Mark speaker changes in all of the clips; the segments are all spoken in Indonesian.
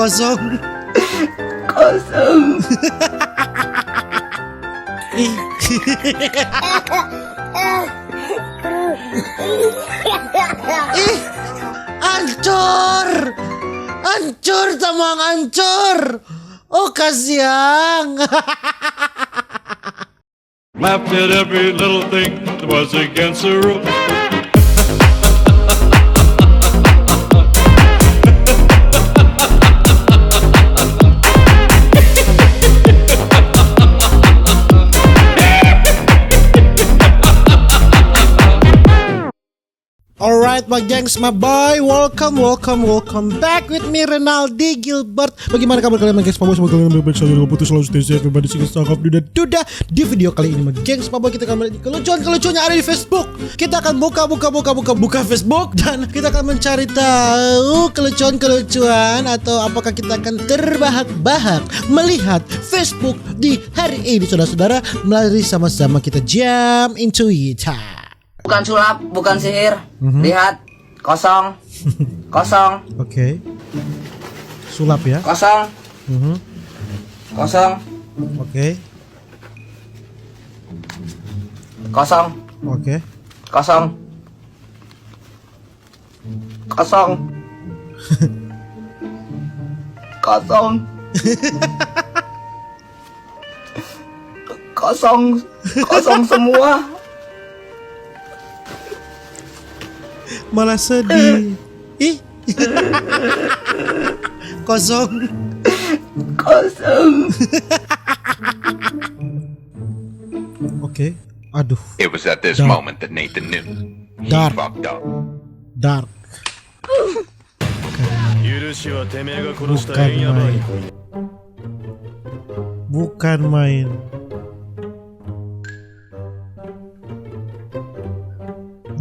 Speaker 1: Kosong.
Speaker 2: Kosong.
Speaker 1: Ih. Ih, hancur. Hancur Tamang, hancur. Oh kasihan.
Speaker 3: Laughed at every little thing that was against the rules.
Speaker 1: Alright my gengs, my boy, welcome back with me Renaldi Gilbert. Bagaimana kabar kalian my gengs, my boy? Semoga kalian baik-baik saja, lupa putus, selalu stay safe, everybody sing stop duda. Di video kali ini my gengs, my boy, kita akan melihat kelucuan-kelucuan yang ada di Facebook. Kita akan buka Facebook dan kita akan mencari tahu kelucuan atau apakah kita akan terbahak-bahak melihat Facebook di hari ini, saudara-saudara. Mari sama-sama kita jump into it.
Speaker 2: Bukan sulap, bukan sihir. Lihat, kosong. Kosong.
Speaker 1: Oke. Sulap ya.
Speaker 2: Kosong. Kosong.
Speaker 1: Oke.
Speaker 2: Kosong.
Speaker 1: Oke.
Speaker 2: Kosong. Kosong. Kosong. Kosong. Kosong semua.
Speaker 1: Malah sedih. Ih. Kosong.
Speaker 2: Kosong.
Speaker 1: Oke. Aduh.
Speaker 4: It was at this
Speaker 1: Dark.
Speaker 4: moment that Nathan knew he
Speaker 1: Dark.
Speaker 4: fucked up.
Speaker 1: Dark. Bukan main.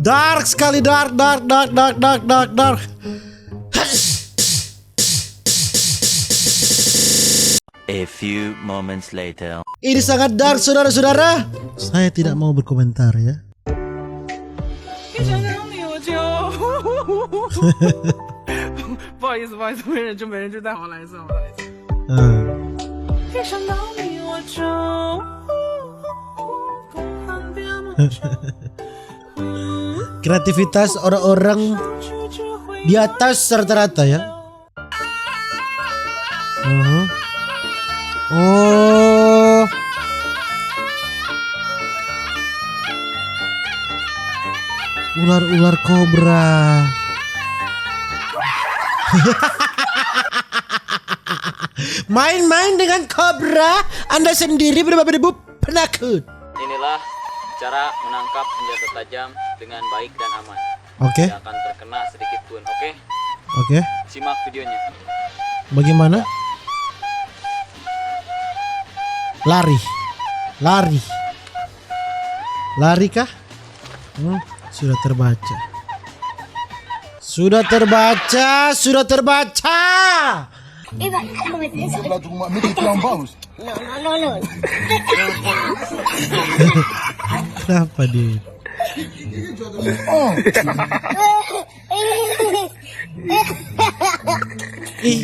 Speaker 1: Dark sekali, dark.
Speaker 5: A few moments later.
Speaker 1: Ini sangat dark, saudara-saudara. Saya tidak mau berkomentar ya. Kreativitas orang-orang di atas rata-rata ya. Oh. Ular kobra. Main-main dengan kobra, Anda sendiri berdebu penakut.
Speaker 6: Inilah cara menangkap senjata tajam dengan baik dan aman.
Speaker 1: Oke.
Speaker 6: Tidak akan terkena sedikit pun. Oke?
Speaker 1: Oke.
Speaker 6: Simak videonya.
Speaker 1: Bagaimana? Lari. Lari kah? Sudah terbaca. Kenapa dia? Ih.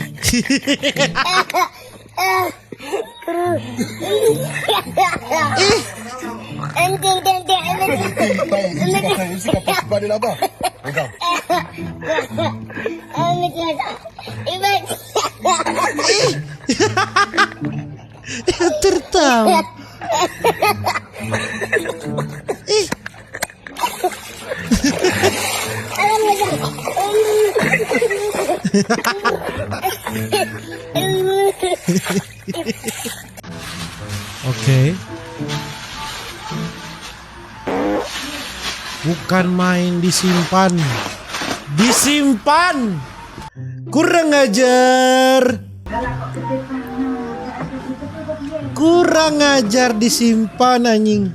Speaker 1: Tertawa. Ih. Oke. Bukan main, disimpan. Kurang ajar disimpan anjing.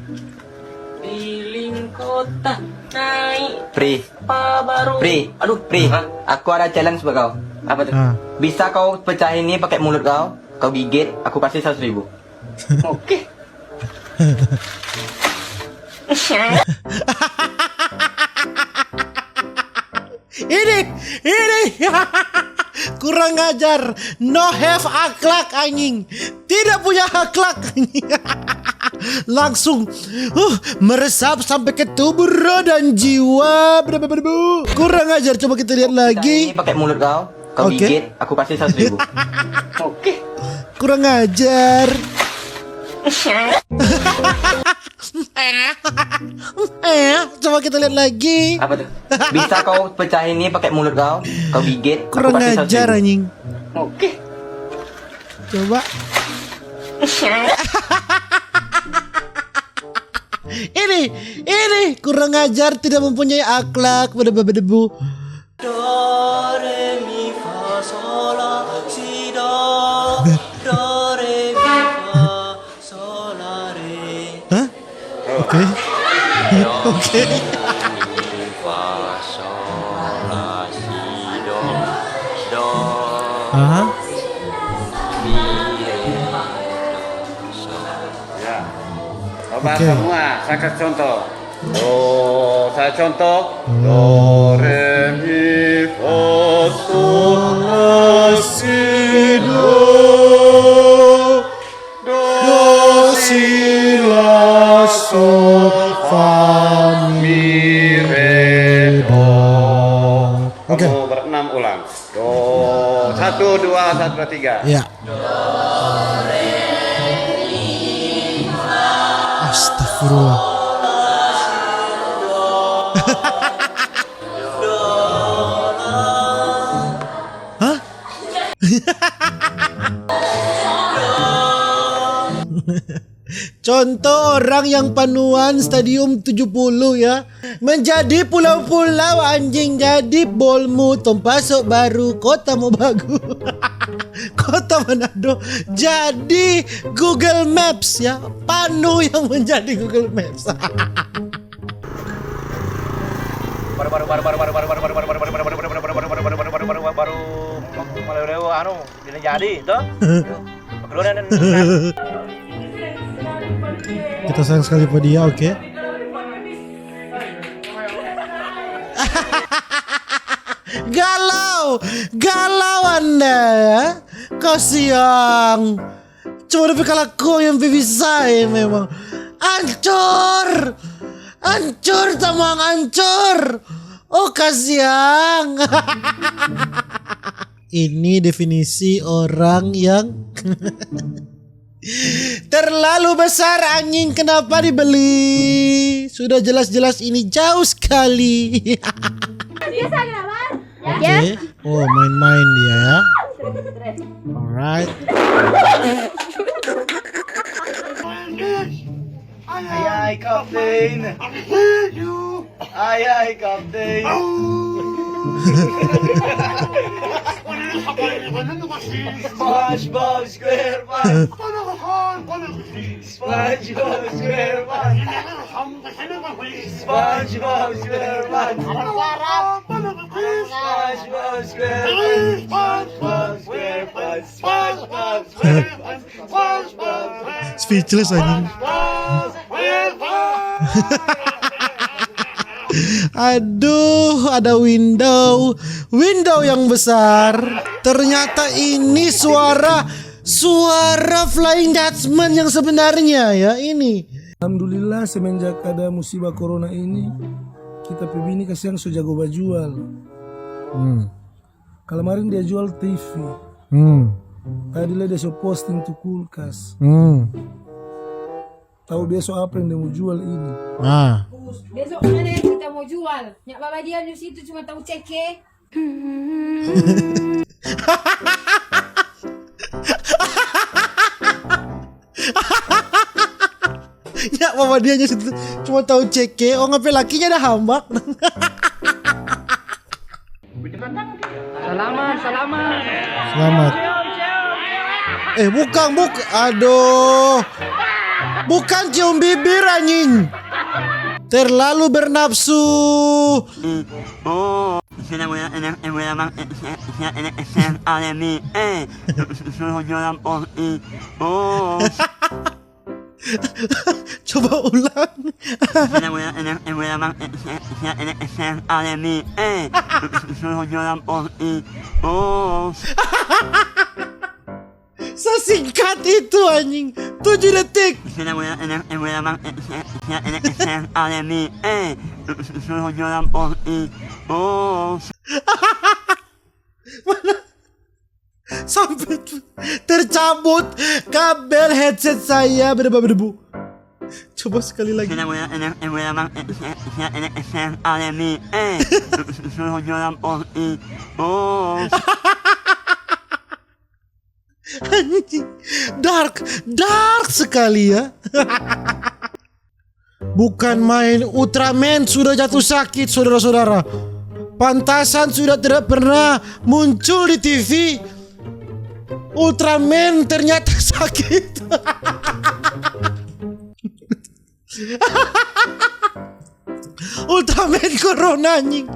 Speaker 2: Keliling kota naik
Speaker 5: Pri,
Speaker 2: baru.
Speaker 5: Pri, aku ada challenge buat kau. Apa tuh? Bisa kau pecah ini pakai mulut kau gigit, aku kasih 100.000.
Speaker 2: Oke.
Speaker 1: Ini Kurang ajar. No have akhlak anjing. Tidak punya akhlak anjing. Langsung meresap sampai ke tubuh roh dan jiwa. Kurang ajar. Coba kita lihat lagi.
Speaker 5: Ini pakai mulut kau. Kau
Speaker 1: Oke.
Speaker 5: gigit, aku pasti 100.000.
Speaker 2: Oke.
Speaker 1: Kurang ajar. Coba kita lihat lagi.
Speaker 5: Apa tuh? Bisa kau pecah ini pakai mulut kau. Kau gigit, aku
Speaker 1: Kurang
Speaker 5: pasti
Speaker 1: ajar
Speaker 5: 100.000.
Speaker 1: anjing.
Speaker 2: Oke.
Speaker 1: Coba. Ini kurang ajar, tidak mempunyai akhlak, berdebu. Hah? Oke. Oke. Aha.
Speaker 7: Coba
Speaker 1: Oke.
Speaker 7: semua, saya kasih contoh. Saya contoh. Do, re, mi, fa, sol, la, si, do. Do, si, la, sol, fa, mi, re, do.
Speaker 1: Oke.
Speaker 7: Kamu berenam ulang. Do, 1, 2, 1, 2, 3.
Speaker 1: Ya. Astagfirullah. Hah? Contoh orang yang panuan stadium 70 ya. Menjadi pulau-pulau anjing. Jadi bolmu Tompasok baru kota Mobagu. Kota Manado jadi Google Maps ya. Panu yang menjadi Google Maps.
Speaker 8: baru anu jadi itu.
Speaker 1: Kita sayang sekali pada dia, oke. Galau Anda ya. Kasihan. Cuma tapi kalau kau yang bisa memang hancur tamang hancur. Oh kasihan. Ini definisi orang yang terlalu besar anjing, kenapa dibeli? Sudah jelas-jelas ini jauh sekali. Oke. Oh main-main dia ya. Alright.
Speaker 8: Ay Captain. Ay Captain. SpongeBob SquarePants. SpongeBob SquarePants. SpongeBob SquarePants. SpongeBob SquarePants. SpongeBob SquarePants.
Speaker 1: Speechless anjing. Aduh, ada window yang besar. Ternyata ini suara Flying Dutchman yang sebenarnya ya ini.
Speaker 9: Alhamdulillah semenjak ada musibah corona ini kita ini kasihan so jago bajual. Kemarin dia jual TV. Tadi dia so posting tuh kulkas. Tahu besok apa yang dia mau jual ini?
Speaker 10: Besok mana yang kita mau jual? Nyak baba dia di situ cuma tahu ceke.
Speaker 1: Ya mama dia situ cuma tahu ceke. Oh ngapain lakinya ada hambak. Selamat. Bukan. Aduh. Bukan cium bibir anjing. Terlalu bernafsu. Coba ulang. Sesingkat itu anjing. 7 detik. Sampai tercabut kabel headset saya berdebu-debu. Coba sekali lagi. Anjing, dark sekali ya. Bukan main, Ultraman sudah jatuh sakit, saudara-saudara. Pantasan sudah tidak pernah muncul di TV. Ultraman ternyata sakit. Ultraman corona anjing.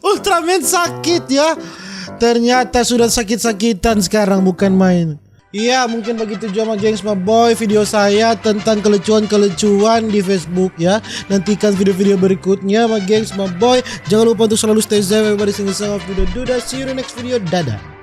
Speaker 1: Ultraman sakit ya. Ternyata sudah sakit-sakitan sekarang, bukan main. Iya, mungkin begitu juga gengs my boy video saya tentang kelucuan-kelucuan di Facebook ya. Nantikan video-video berikutnya my gengs my boy. Jangan lupa untuk selalu stay safe everybody, sing song of duda. See you in the next video. Dadah.